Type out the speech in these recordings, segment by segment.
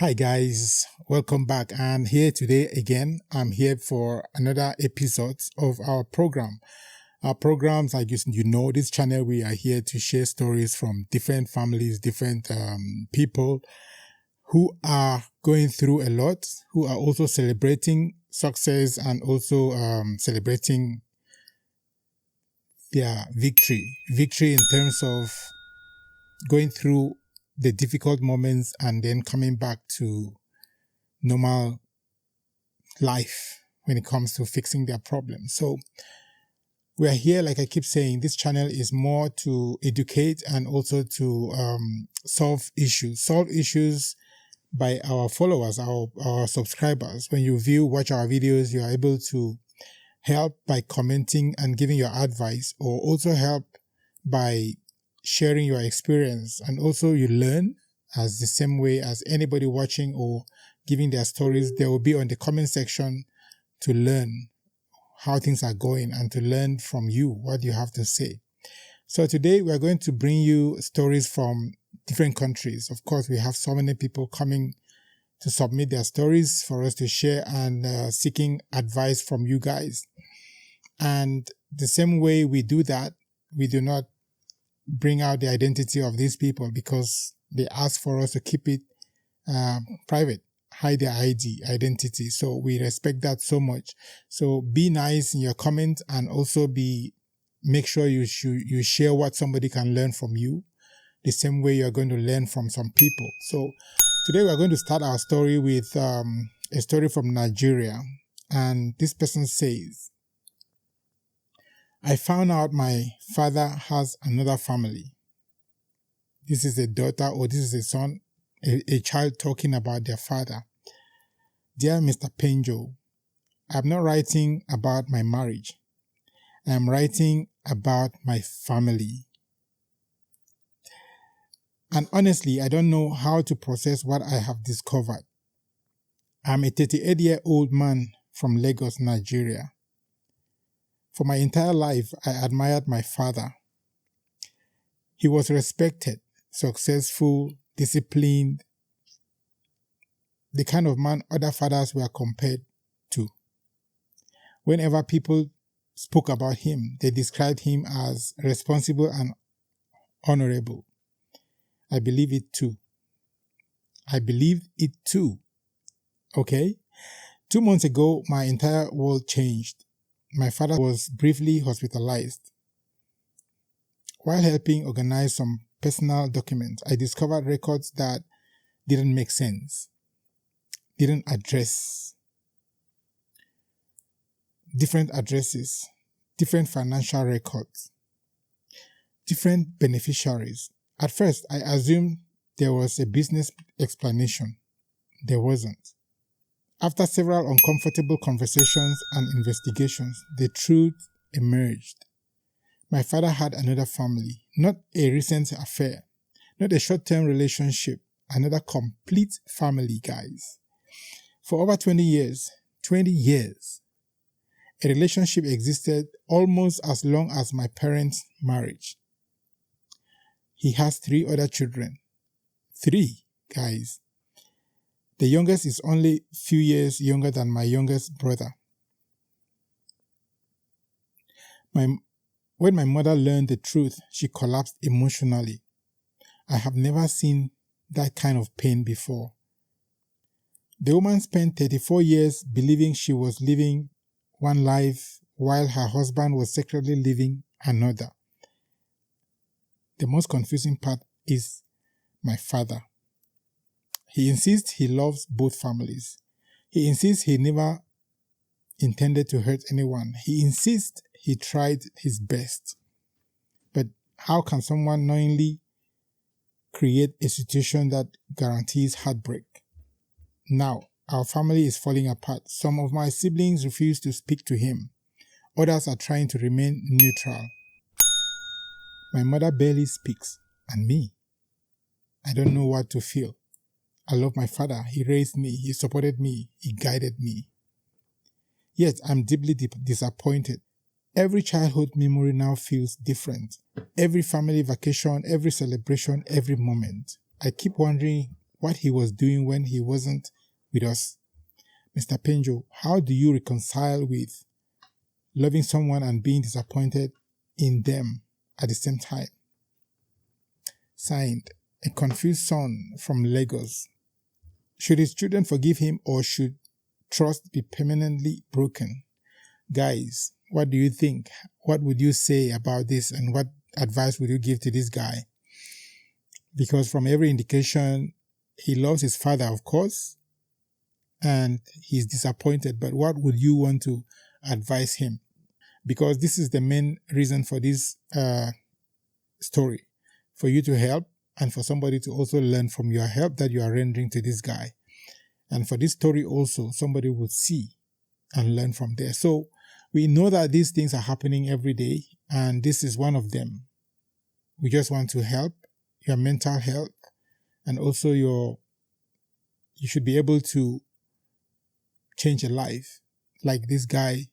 Hi guys, welcome back. I'm here today again. I'm here for another episode of our program. Our programs, like you know, this channel, we are here to share stories from different families, different people who are going through a lot, who are also celebrating success and also celebrating their victory. Victory in terms of going through the difficult moments and then coming back to normal life when it comes to fixing their problems. So we are here, like I keep saying, this channel is more to educate and also to solve issues by our followers, our subscribers. When you watch our videos, you are able to help by commenting and giving your advice, or also help by sharing your experience. And also you learn as the same way as anybody watching or giving their stories. They will be on the comment section to learn how things are going and to learn from you what you have to say. So today we are going to bring you stories from different countries. Of course, we have so many people coming to submit their stories for us to share and seeking advice from you guys. And the same way we do that, we do not bring out the identity of these people because they ask for us to keep it private, hide their identity. So we respect that so much. So be nice in your comments and also make sure you share what somebody can learn from you, the same way you're going to learn from some people. So today we're going to start our story with a story from Nigeria. And this person says, I found out my father has another family. This is a daughter or this is a son, a child talking about their father. Dear Mr. Penjo, I'm not writing about my marriage. I'm writing about my family. And honestly, I don't know how to process what I have discovered. I'm a 38-year-old man from Lagos, Nigeria. For my entire life, I admired my father. He was respected, successful, disciplined, the kind of man other fathers were compared to. Whenever people spoke about him, they described him as responsible and honorable. I believe it too. Okay? 2 months ago, my entire world changed. My father was briefly hospitalized. While helping organize some personal documents, I discovered records that didn't make sense, didn't address different addresses, different financial records, different beneficiaries. At first, I assumed there was a business explanation. There wasn't. After several uncomfortable conversations and investigations, the truth emerged. My father had another family, not a recent affair, not a short-term relationship, another complete family, guys. For over 20 years, a relationship existed almost as long as my parents' marriage. He has 3 other children. 3, guys. The youngest is only a few years younger than my youngest brother. When my mother learned the truth, she collapsed emotionally. I have never seen that kind of pain before. The woman spent 34 years believing she was living one life while her husband was secretly living another. The most confusing part is my father. He insists he loves both families. He insists he never intended to hurt anyone. He insists he tried his best. But how can someone knowingly create a situation that guarantees heartbreak? Now, our family is falling apart. Some of my siblings refuse to speak to him. Others are trying to remain neutral. My mother barely speaks, and me. I don't know what to feel. I love my father. He raised me. He supported me. He guided me. Yet, I'm deeply disappointed. Every childhood memory now feels different. Every family vacation, every celebration, every moment. I keep wondering what he was doing when he wasn't with us. Mr. Penjo, how do you reconcile with loving someone and being disappointed in them at the same time? Signed, a confused son from Lagos. Should his children forgive him, or should trust be permanently broken? Guys, what do you think? What would you say about this, and what advice would you give to this guy? Because from every indication, he loves his father, of course, and he's disappointed. But what would you want to advise him? Because this is the main reason for this story, for you to help and for somebody to also learn from your help that you are rendering to this guy. And for this story also, somebody will see and learn from there. So we know that these things are happening every day, and this is one of them. We just want to help your mental health, and also you should be able to change a life like this guy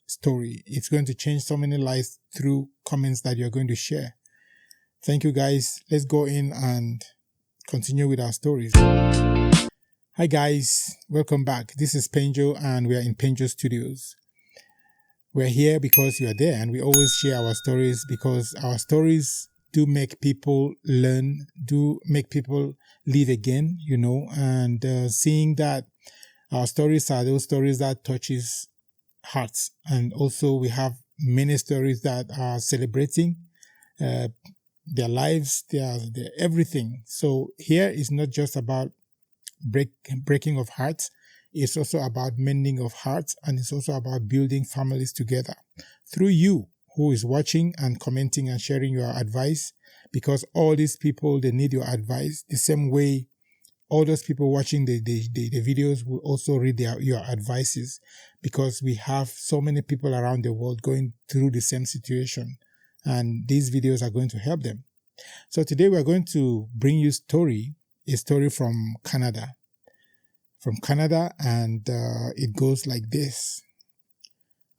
story. It's going to change so many lives through comments that you're going to share. Thank you, guys. Let's go in and continue with our stories. Hi, guys. Welcome back. This is Penjo, and we are in PenjoStudios. We're here because you are there, and we always share our stories because our stories do make people learn, do make people live again, and seeing that our stories are those stories that touches hearts. And also we have many stories that are celebrating their lives, their everything. So here is not just about breaking of hearts. It's also about mending of hearts, and it's also about building families together through you who is watching and commenting and sharing your advice, because all these people, they need your advice the same way all those people watching the videos will also read your advices, because we have so many people around the world going through the same situation, and these videos are going to help them. So today we're going to bring you a story from Canada. And it goes like this.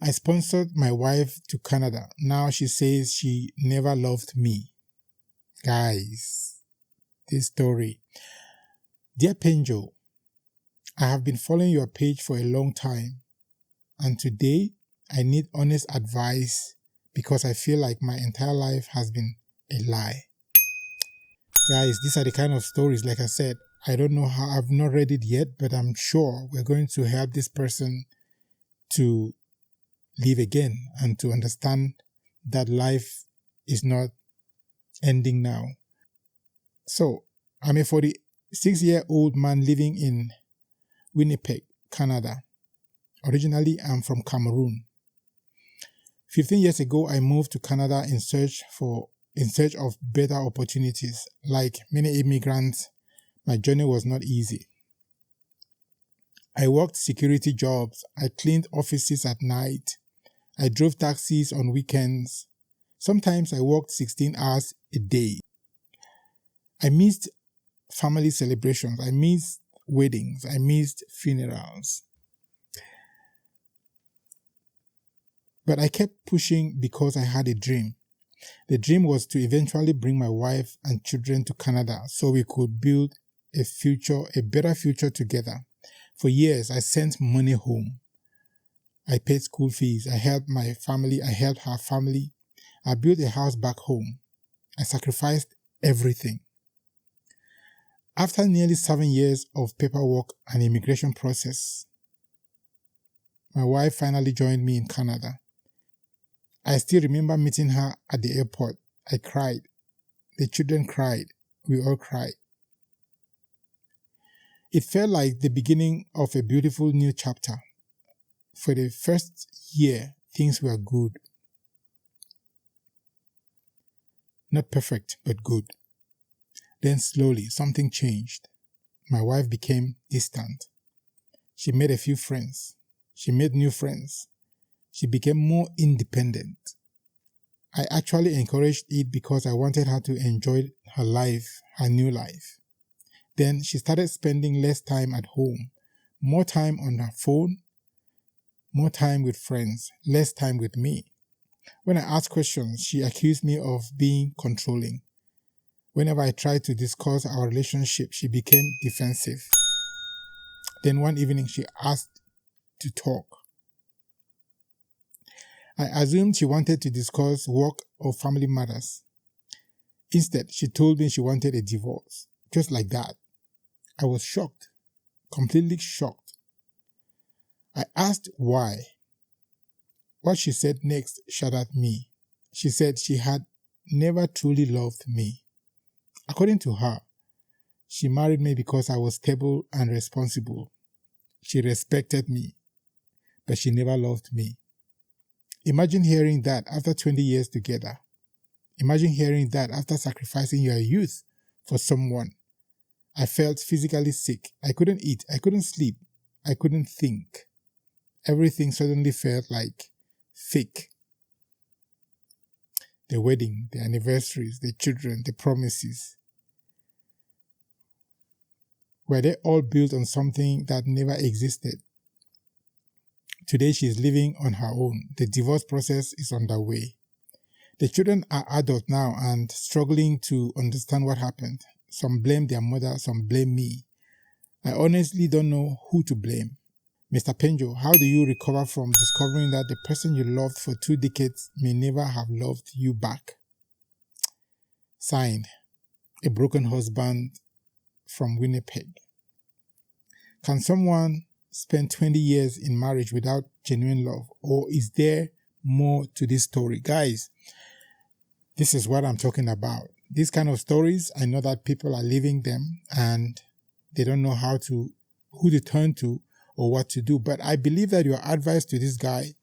I sponsored my wife to Canada. Now she says she never loved me. Guys, this story. Dear Penjo, I have been following your page for a long time, and today I need honest advice because I feel like my entire life has been a lie. Guys, these are the kind of stories, like I said, I don't know how, I've not read it yet, but I'm sure we're going to help this person to live again and to understand that life is not ending now. So, I'm a 46-year-old man living in Winnipeg, Canada. Originally, I'm from Cameroon. 15 years ago, I moved to Canada in search of better opportunities. Like many immigrants, my journey was not easy. I worked security jobs. I cleaned offices at night. I drove taxis on weekends. Sometimes I worked 16 hours a day. I missed family celebrations. I missed weddings. I missed funerals. But I kept pushing because I had a dream. The dream was to eventually bring my wife and children to Canada so we could build a better future together. For years, I sent money home. I paid school fees. I helped my family. I helped her family. I built a house back home. I sacrificed everything. After nearly 7 years of paperwork and immigration process, my wife finally joined me in Canada. I still remember meeting her at the airport. I cried. The children cried. We all cried. It felt like the beginning of a beautiful new chapter. For the first year, things were good. Not perfect, but good. Then slowly, something changed. My wife became distant. She made a few friends. She made new friends. She became more independent. I actually encouraged it because I wanted her to enjoy her life, her new life. Then she started spending less time at home, more time on her phone, more time with friends, less time with me. When I asked questions, she accused me of being controlling. Whenever I tried to discuss our relationship, she became defensive. Then one evening, she asked to talk. I assumed she wanted to discuss work or family matters. Instead, she told me she wanted a divorce. Just like that. I was shocked. Completely shocked. I asked why. What she said next shattered me. She said she had never truly loved me. According to her, she married me because I was stable and responsible. She respected me, but she never loved me. Imagine hearing that after 20 years together. Imagine hearing that after sacrificing your youth for someone. I felt physically sick. I couldn't eat. I couldn't sleep. I couldn't think. Everything suddenly felt like fake. The wedding, the anniversaries, the children, the promises. Were they all built on something that never existed? Today she is living on her own. The divorce process is underway. The children are adults now and struggling to understand what happened. Some blame their mother, some blame me. I honestly don't know who to blame. Mr. Penjo, how do you recover from discovering that the person you loved for 2 decades may never have loved you back? Signed, a broken husband from Winnipeg. Can someone spend 20 years in marriage without genuine love? Or is there more to this story? Guys, this is what I'm talking about. These kind of stories, I know that people are living them and they don't know who to turn to or what to do. But I believe that your advice to this guy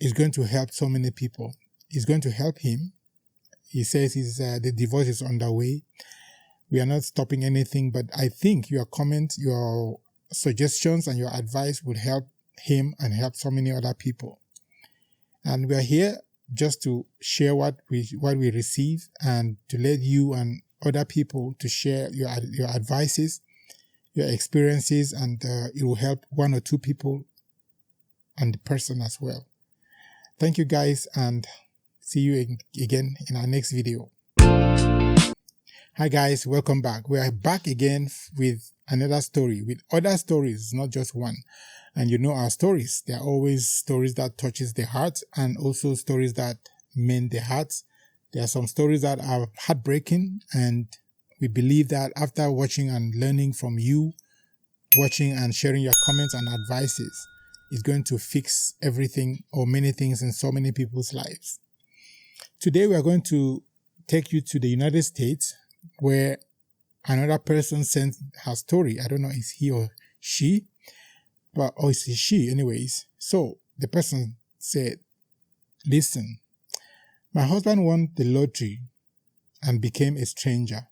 is going to help so many people. It's going to help him. He says the divorce is underway. We are not stopping anything, but I think your comments, your suggestions and your advice would help him and help so many other people. And we are here just to share what we receive and to let you and other people to share your advices, your experiences, and it will help 1 or 2 people and the person as well. Thank you guys, and see you again in our next video. Hi guys, welcome back. We are back again with another story, with other stories, not just one. And you know our stories. There are always stories that touches the heart and also stories that mend the heart. There are some stories that are heartbreaking, and we believe that after watching and learning from you, watching and sharing your comments and advices, is going to fix everything or many things in so many people's lives. Today we are going to take you to the United States, where another person sent her story. I don't know, is he or she? Or is it she anyways? So the person said, listen, my husband won the lottery and became a stranger.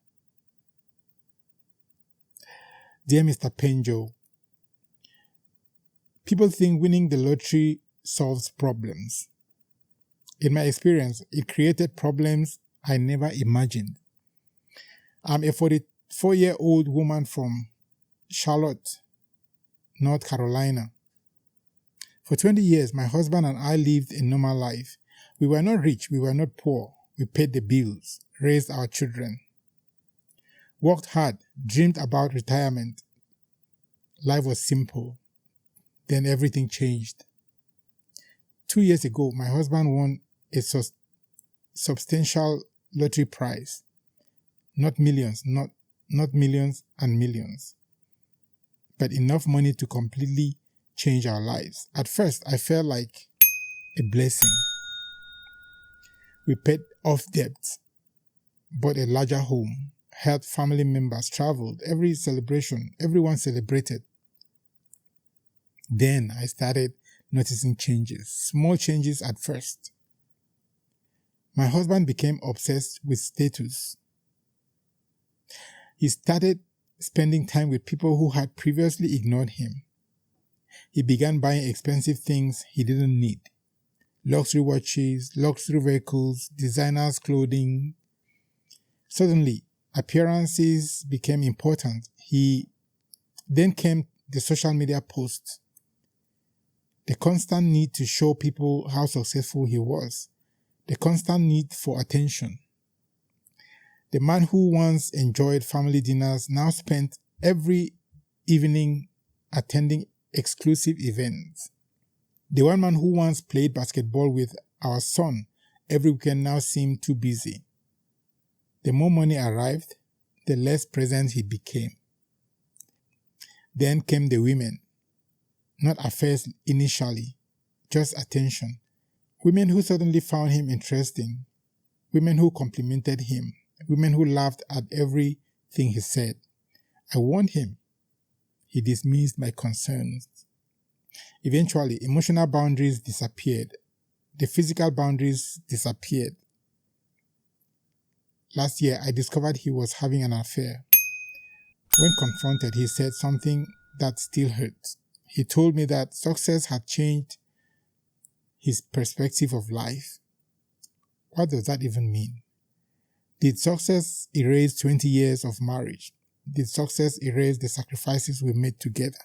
Dear Mr. Penjo, people think winning the lottery solves problems. In my experience, it created problems I never imagined. I'm a 44-year-old woman from Charlotte, North Carolina. For 20 years, my husband and I lived a normal life. We were not rich, we were not poor. We paid the bills, raised our children, worked hard, dreamed about retirement. Life was simple. Then everything changed. 2 years ago, my husband won a substantial lottery prize. Not millions, not millions and millions, but enough money to completely change our lives. At first, I felt like a blessing. We paid off debts, bought a larger home, helped family members, traveled. Every celebration, everyone celebrated. Then I started noticing changes, small changes at first. My husband became obsessed with status. He started spending time with people who had previously ignored him. He began buying expensive things he didn't need. Luxury watches, luxury vehicles, designers' clothing. Suddenly, appearances became important. Then came the social media posts. The constant need to show people how successful he was. The constant need for attention. The man who once enjoyed family dinners now spent every evening attending exclusive events. The one man who once played basketball with our son every weekend now seemed too busy. The more money arrived, the less present he became. Then came the women. Not affairs initially, just attention. Women who suddenly found him interesting. Women who complimented him. Women who laughed at everything he said. I warned him. He dismissed my concerns. Eventually, emotional boundaries disappeared. The physical boundaries disappeared. Last year, I discovered he was having an affair. When confronted, he said something that still hurts. He told me that success had changed his perspective of life. What does that even mean? Did success erase 20 years of marriage? Did success erase the sacrifices we made together?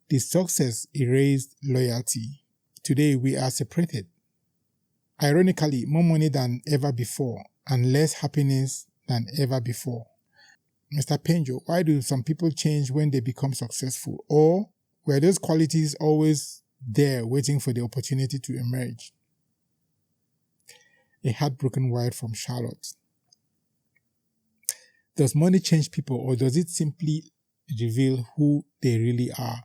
Did success erase loyalty? Today we are separated. Ironically, more money than ever before and less happiness than ever before. Mr. Penjo, why do some people change when they become successful? Or were those qualities always there waiting for the opportunity to emerge? A heartbroken wife from Charlotte. Does money change people, or does it simply reveal who they really are?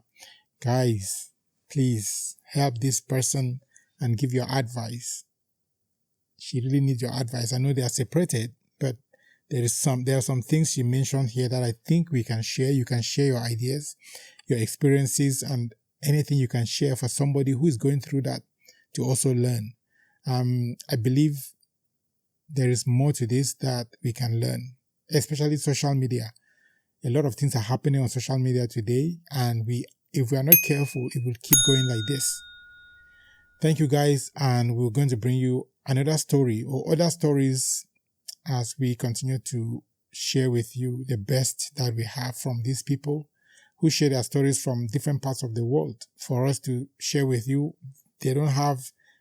Guys, please help this person and give your advice. She really needs your advice. I know they are separated, but there are some things she mentioned here that I think we can share. You can share your ideas, your experiences, and anything you can share for somebody who is going through that to also learn. I believe there is more to this that we can learn, especially social media. A lot of things are happening on social media today, and if we are not careful, it will keep going like this. Thank you guys, and we're going to bring you another story or other stories as we continue to share with you the best that we have from these people who share their stories from different parts of the world for us to share with you. They don't have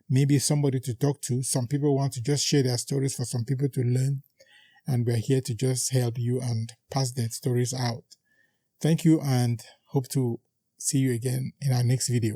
maybe somebody to talk to. Some people want to just share their stories for some people to learn, and we're here to just help you and pass their stories out. Thank you, and hope to see you again in our next video.